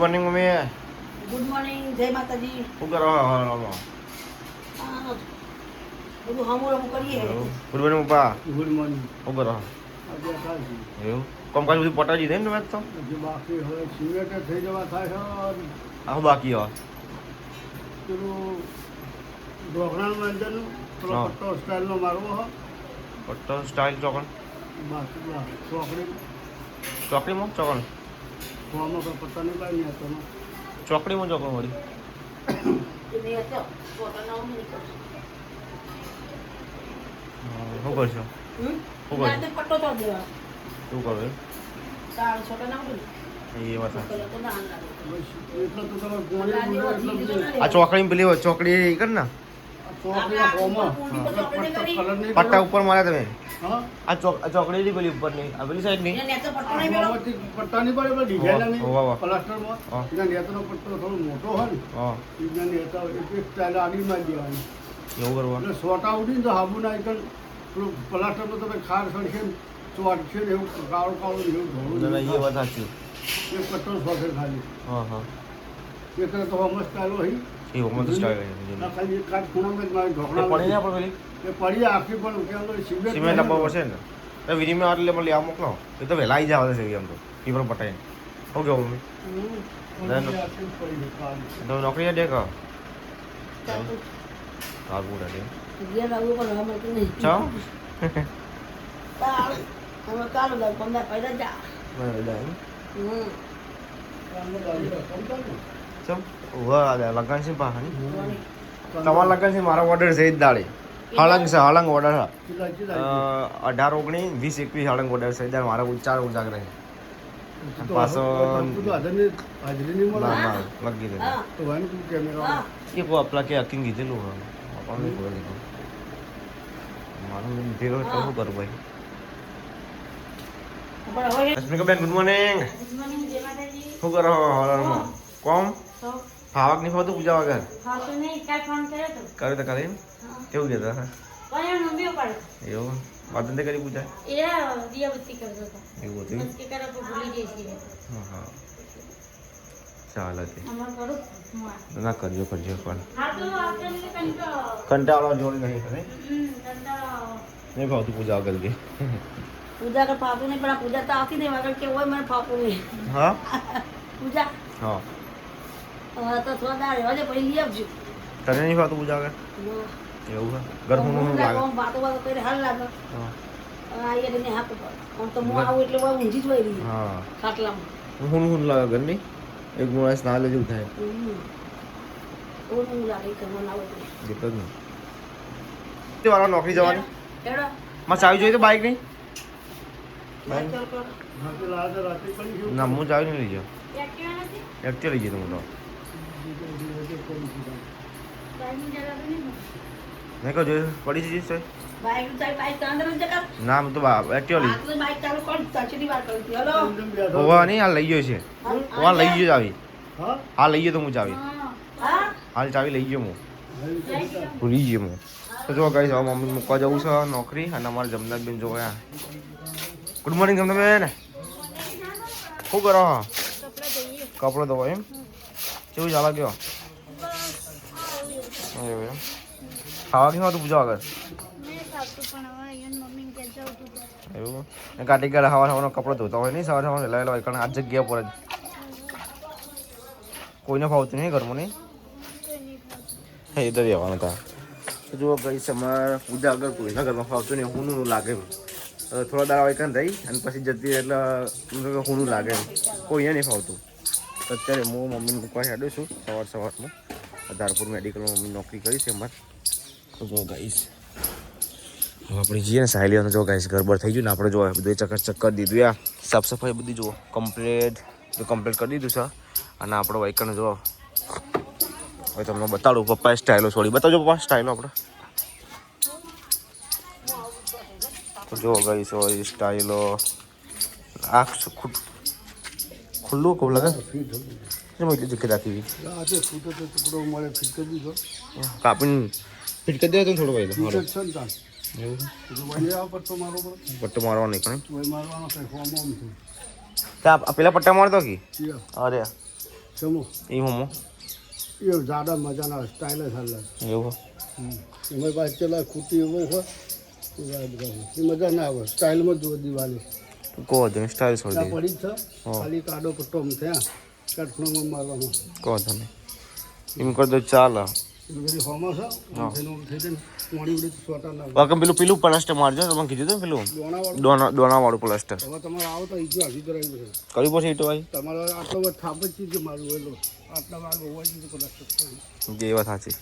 Morning mummy. Good morning, જય માતાજી. શું કરો? બધું હમું કરીએ. ગુડ મોર્નિંગ પપ્પા. Good morning. શું કરો? આજે થાય એવું કામકાજ બધું પટાવી દીધું ને તો? છે બાકી હવે સિમેન્ટ થઈ જવા થાય છે. આવું બાકી હોય પેલું ઢોકળાનું અંદરનું પેલો હા. પટ્ટો સ્ટાઇલનો મારવો હો પટ્ટો સ્ટાઇલ ચોકન બાકી ચોકડી ચોકડીમાં ચોકન ફોર્મમાં કોઈ પટ્ટા નહીં પાડી હતો ને ચોકડીમાં ચોકન વળી એ હતો ફોટોના હું નીકળું. શું કરશો? શું ના કરશો? તે પટ્ટો તો દેવા. શું કરો એમ? તાર છોટા ના બોલ. એ વાત સાચી. તો ના લાગે. એટલે તો તમે ગોળી બોલે એટલે જ નહીં. આ ચોકડી પેલી હોય, ચોકડી એ કર ને આ ચોકડીના ફોર્મમાં આપણે પટ્ટો કલર નહીં પટ્ટા ઉપર માર્યા તમે. હા આ ચોકડી ની પેલી ઉપર નહીં, આ પેલી સાઈડ નહીં. એને નેચો પટ્ટો આ નહીં મેળો. ફોર્મમાંથી પટ્ટા નહીં પડે ડિઝાઇન વાહ, વાહ. પ્લાસ્ટરમાં હા. એના નેતનો પટ્ટો થોડો મોટો હોય ને હા એના નેતા એક સ્ટાઇલ આડી મારી દેવાની એવું કરવાનું. એટલે સોટા ઉડીને તો હાબુ ના એકલ પેલું પ્લાસ્ટરમાં તમે ખાર સડશે ને ચોટશે ને એવું કાળું કાળું ને એવું ના, ધોળું ના, એ વાત સાચી. એક પટ્ટો સોટે ખાલી હા હા એક તો હમણાં સ્ટાઇલ હોય એ હોમત સ્ટાઇલ ના ખાલી એક કાચ ખૂણામાં જ મારી પડી ને ઢોકળા આપણે પેલી એ પડી આખી પણ કેમ તો સિમેન્ટ આપવા પડશે ને તો વિધિમાં આટલે મને આ મોકલો એ તો વહેલા આવી જવા છે એમ તો પીપર પટાઈને શું કેવું મમ્મી તો નોકરી દે કહો હા પૂરા દે ઘેર આવવું પણ હવે મળતું નહીં. ચા તાળ. હવે કાલ લાવ 15 પૈસા જા. હમ. ચમ વાહ લગન છે પાહાની તમારા લગન છે મારો ઓર્ડર છે જ દાડે હળંગ છે હળંગ ઓર્ડર છે 18 19 20 21 હળંગ ઓર્ડર છે દાડ મારા 4 ઉજાગર છે પાછો ના ના લગી દે હા. હા. એ કો આપલા કે હકીમ કીધેલું આપણને ખબર નહીં મારું ભેગો તો શું કરું ભાઈ. પણ હવે રશ્મિકાબેન ગુડ મોર્નિંગ. ગુડ મોર્નિંગ, જય માતાજી. શું કરો હળંગમાં કોમ તો ફાવક નહીં ફાવતું પૂજા વગર હા તો નહીં કાલ ફોન કર્યો તો. કરે તો કરે એમ હા. કેવું કહેતા પણ એનો નંબર પાડો. એવું વાદન તે કરી પૂજા એ દિયાબત્તી કરતો હતો. એવું હતું બસ કે કરે તો ભૂલી જઈશ કે. હા હા ચાલે તે અમાર કરું હું. ના કરજો કરજો પણ હા તો આપણે કંટાળો. કંટાળો જોડી નહીં કરે કંટાળો. નહીં ભાવતું પૂજા વગર કે પૂજા કર ફાવતું નહીં પણ આ પૂજા તો આવતી નહીં વગર કે હોય મને ફાવતું નહીં. હા પૂજા હા હવે તો થોડા દાડે હજે પછી લઈ આવજો. તને નહીં ભાવતું પૂજા વગર એવું હા ઘર હું લાગે વાતો વાતો કરી હાલ લાગે. હા આઈએ ને હાથ ઉપર આમ તો હું આવું એટલે હું ઊંઘી જ હોય રહી હા ખાટલામાં. હું લાગે ઘરની એક માણસ ના લે જેવું થાય હું લાગે ઘરમાં ના હોય જેટલો જ નહીં તે વાળા નોકરી જવાની એડો માં ચાવી જોઈએ તો બાઈક નહીં ચાલ કર. ના હું ચાવી નહીં લઈ જાઉં એક્ટિવા નથી એક્ટિવા લઈ જતો હું તો બાઈકની જગ્યા તો નહીં મેં કહું જોયું પડી જઈશ તો બાઈક ચાલ બાઈક તો અંદર જ કર. ના હું તો એક્ટિવા લઈ આ તો બાઈક ચાલુ કર તચડી વાર કરી હતી. હલો હોવા નહીં હાલ લઈ ગયો છે હોવા લઈ ગયો ચાવી હા હાલ લઈ ગયો તો હું ચાવી હા હાલ ચાવી લઈ ગયો હું ભૂલી ગયો હું તો જો ગાઈસ હવે મમ્મી મૂકવા જવું છે નોકરી અને અમારે જમનાથબેન જોયા ગુડ મોર્નિંગ જમનાબેન શું કરો કપડો ધોવો એમ કેવું ચાલે ગયો એવું એમ ખાવા કેવું હતું પૂજા વગર એવું ને કાઢી કાઢે સવાર સવારનો કપડો ધોતા હોય નહીં સવાર સવાર વહેલા વહેલા કારણ આ જગ્યા પર જ કોઈને ફાવતું નહીં ઘરમાં નહીં હા એ તો રહેવાનું હતા તો જુઓ ગઈ અમારે પૂજા આગળ કોઈના ઘરમાં ફાવતું નહીં હુંનું લાગે એમ થોડા દાડા વાયકાન રહી અને પછી જતી એટલે હુંનું લાગે એમ કોઈને નહીં ફાવતું તો અત્યારે હું મમ્મીને મૂકવા હેડું છું સવારમાં ધારપુર મેડિકલમાં મમ્મી નોકરી કરી છે અમારે તો જો ગાઈશ હવે આપણે જઈએ ને સાહેલીઓને જો ગાઈશ ગરબર થઈ ગયું ને આપણે જો બધું ચક્કર દીધું આ સાફ સફાઈ બધી જુઓ કમ્પ્લીટ કરી દીધું છે અને આપણો વાયકણ જો હવે તમને બતાડું પપ્પાએ સ્ટાઇલો છોડી બતાવજો પપ્પા સ્ટાઇલો આપણે તો જો ગાઈશ હોય સ્ટાઇલો આ ખુલ્લું કહું લાગે એટલી જગ્યા રાખી ટુકડો મળે ફિટ કરી દીધો કાપીને ફિટ કરી દે તો થોડો ભાઈ એવું પટ્ટો મારવા નહીં પણ મારવાનો કઈ ફોર્મ ત્યાં પેલા પટ્ટા મારતો કે અરે સમો એ મોમો એ જાડા મજાના સ્ટાઇલ જ હાલ એવું એમાં પાસે ચલા ખૂટી એવો હોય એ મજા ના આવે સ્ટાઇલમાં જ જુઓ દિવાળી કહો તમે સ્ટાઇલ છોડી ત્યાં દે પડી જ છે ખાલી કાડો પટ્ટો થયા કટફણોમાં મારવાનો કહો તમે એમ કરી દો ચાલે બધી હોમાં છે એનું થઈ જાય ને મોડી ઉડી સોટા ના બાકી પેલું પ્લાસ્ટર મારજો તમે કીધું હતું ને પેલું દોણાવાળું દોનાવાળું પ્લાસ્ટર હવે તમારે આવો તો ઈજો હાજી કરાવી છે કર્યું પછી ઈટો ભાઈ તમારે આટલો બધો થાપ જ ચીજ મારું હોય આટલા વાગ હોવા જ કદાચ જે એ વાત સાચી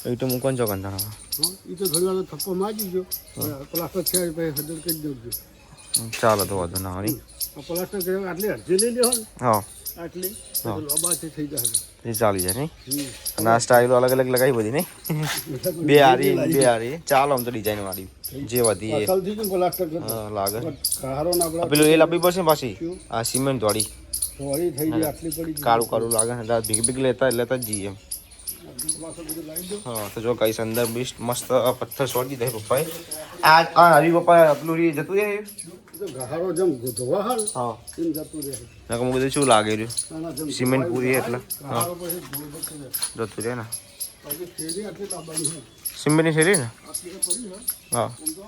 ઈટો મૂકવાનું ચોકન ધરાવા હા એ તો થોડી વાર થપ્પો મારી ગયો પ્લાસ્ટર છે પછી હજર કરી દેજો ચાલો તો વાંધો ના હોય પ્લાસ્ટર કર્યા આટલી અડધી લઈ લ્યો ને હા આટલી લોબાથી થઈ જશે એ ચાલી જાય નહીં અને આ સ્ટાઇલો અલગ અલગ લગાવી બધી નહીં બે હારી ચાલો આમ તો ડિઝાઇન વાળી જે વધી એ અસલથી જ પ્લાસ્ટર હા, લાગે કારો ના આ પેલું એ લાવવી પડશે ને પાછી આ સિમેન્ટ વાળી સોરી થઈ ગઈ આટલી પડી કાળું કાળું લાગે ને ભીગ ભીગ લેતા જ જઈએ એમ પાછો બધું લાવી દો હા તો જો કઈ અંદર બીસ મસ્ત પથ્થર છોડી દીધા પપ્પાએ આ હરી પપ્પા પેલું જતું રહે તો ઘારો જેમ ધોવા હાલ હા એમ જતું રહે ના હું કીધું શું લાગે રહ્યું નાના જેમ સિમેન્ટ પૂરી એટલે ઘારો પછી ધૂળ બચી જાય જતું રહે ને પછી ફેરી આટલી તાબાની છે સિમેન્ટની શેરી ને આટલી તો પડી છે હા આમ તો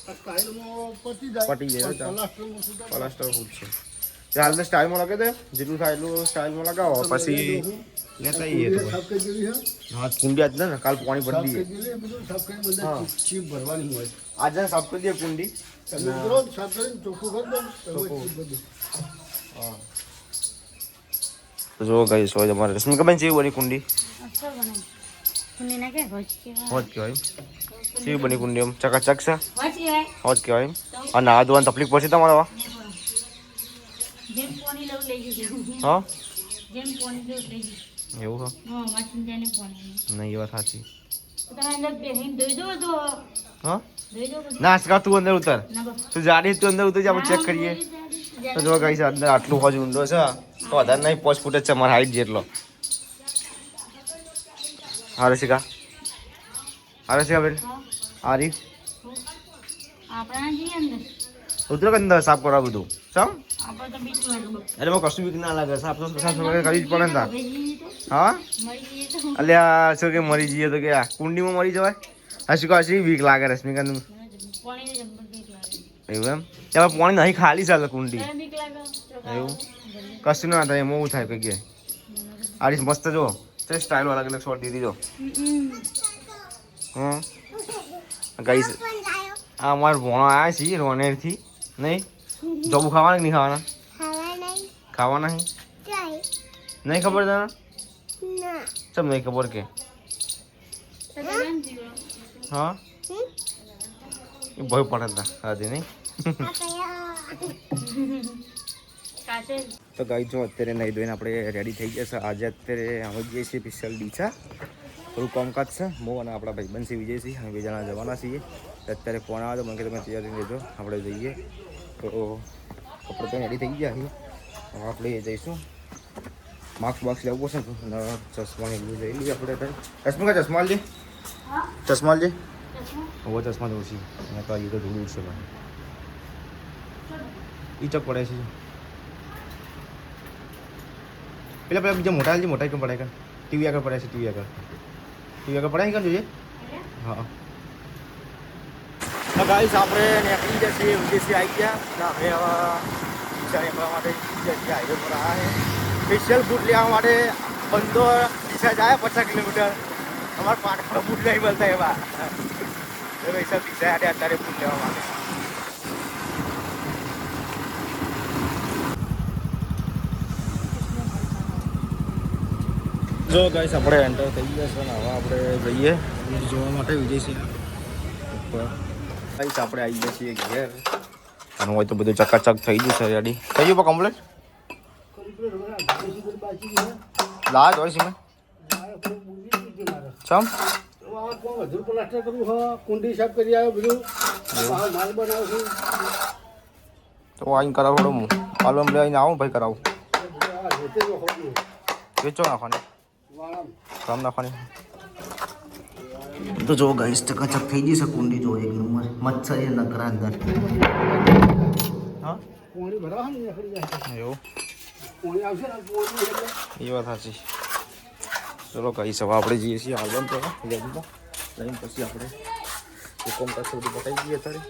આ સ્ટાઇલમાં પતી જાય પતી જાય, પણ પ્લાસ્ટરમાં સુધા પ્લાસ્ટર ફૂટ છે હાલ તો સ્ટાઇલમાં લગાવી દે જેટલું થાય એટલું સ્ટાઇલમાં લગાવો પછી લેતા આવીએ તો સાફ કરી દેવી છે હા કુંડી આજ ને કાલ પાણી સાફ ભરી કરી દઈએ દેવી બધું સાફ કરી બધા ચીપ ભરવાની હોય આજે સાફ કરી દઈએ કુંડી તમે કરો સાફ કરીને ચોખ્ખું કરી દો તો ચીપ બધું હા તો જો ગઈ સો તમારે રશ્મિકાબેન જેવી બની કુંડી અસર બનાવી કુંડી ના કે હોજ કેવાય હોજ કહેવાય જેવી બની કુંડી એમ ચકાચક છે હોજ કહેવાય હોજ કહેવાય એમ અને આ ધોવાની તકલીફ પડશે તમારે જેમ પાણી લઉં લઈ જશે હા જેમ પાણી લઉં લઈ જશે એવું હા માછી જાને પાણી નહીં એ વાત સાચી તો તમે અંદર બેહીને ધોઈ દો તો હા ધોઈ દો બધું. ના આસકા તું અંદર ઉતર ના બસ તું જાડી તું અંદર ઉતર આપણે ચેક કરીએ તો જો કઈ છે અંદર આટલું હોજ ઊંડો છે તો વધારે નહીં 5 ફૂટ જ છે મારા હાઈટ જેટલો હા રસિકા બેન આ રી આપણા જઈએ અંદર ઉતરો કે અંદર સાફ કરવા બધું સમ આપણે તો બીજું વાળું એટલે મને કશું બીક ના લાગે સાફ સફાઈ કરવી જ પડે ને તાર. હવે જઈએ તો હા મળી જઈએ તો અલ્યા શું કે મરી જઈએ તો કે આ કુંડીમાં મરી જવાય હસી કાશી બીક લાગે રશ્મિકા પાણી જમવા બીક લાગે એવું એમ ત્યાં પાણી નહીં ખાલી ચાલે કુંડી તને બીક લાગે એવું કશું ના થાય એમ એવું થાય કઈ કે આ રીત મસ્ત જો તે સ્ટાઇલ અલગ અલગ શોટ દીધી જો હમ ગઈ આ અમારે ભણો આવ્યા છીએ રોનેરથી નહીં જોબુ ખાવાના કે નહીં ખાવાના ખાવાના નહીં ખબર તને ચમ નહીં ખબર કે હા એ ભય પડે હતા આજે નહીં કાચે તો ગાઈ જો અત્યારે નહીં ધોઈને આપણે રેડી થઈ ગયા છે આજે અત્યારે અમે જઈએ છીએ સ્પેશિયલ ડીસા થોડું કામકાજ છે હું અને આપણા ભાઈબંધ છે વિજયસિંહ અમે બે જણા જવાના છીએ અત્યારે ફોન આવે તો મને કે તમે તૈયારી લેજો આપણે જઈએ તો કપડે તો રેડી થઈ ગયા છીએ હવે આપણે જઈશું માસ્ક બાક્સ લેવું પડશે ને ચશ્મા ને બધું લઈ લઈએ આપણે ચશ્મા ચશ્મા લે ચશ્મા લે હવે ચશ્મા જવું છે અને તો તો ધૂળ ઉડશે ભાઈ ઈ ચક પડે છે પેલા પેલા બીજા મોટા મોટા કેમ પડાય ટીવી આગળ પડે છે ટીવી આગળ પડાય કર જોઈએ હા તો ગાઈસ આપણે નીકળી જશે ઉદ્દેશ્ય આવી ગયા હવે ડીસા માટે હાઈવે પર આવ્યા છે સ્પેશિયલ ફૂડ લેવા માટે બંધો ડીસા જાય 50 કિલોમીટર અમારા પાટણ ફૂડ નહીં મળતા એવા પૈસા ડીસા હાટે અત્યારે ફૂડ લેવા માટે જો ગાઈસ આપણે એન્ટર થઈ ગયા છે ને હવે આપણે જઈએ જોવા માટે વિજયસિંહ ઉપર ગાઈસ આપણે આવી ગયા છીએ ઘેર અને હોય તો બધું ચકાચક થઈ ગયું છે રેડી થઈ ગયું કમ્પ્લીટ લાજ હોય સિમેન્ટ ચમ વધુ પ્લાસ્ટર કરવું હા કુંડી સાફ કરી આવ્યો બધું માલ બનાવું છું તો આઈને કરાવડો હું આલમ લઈને આવું ભાઈ કરાવું વેચો નાખવાની કામ નાખવાની તો જો ગાઈસ ચકાચક થઈ જશે કુંડી જો એક નંબર મચ્છર એ નકરા અંદર હા પાણી ભરાવા ને નીકળી જાય એવું પોણી આવશે ને પોણી એટલે એ વાત સાચી. ચલો કઈ સવા આપણે જઈએ છીએ આલબમ તો લેબમાં લઈને પછી આપણે કોમ કાચ બધું બતાવી દઈએ અત્યારે.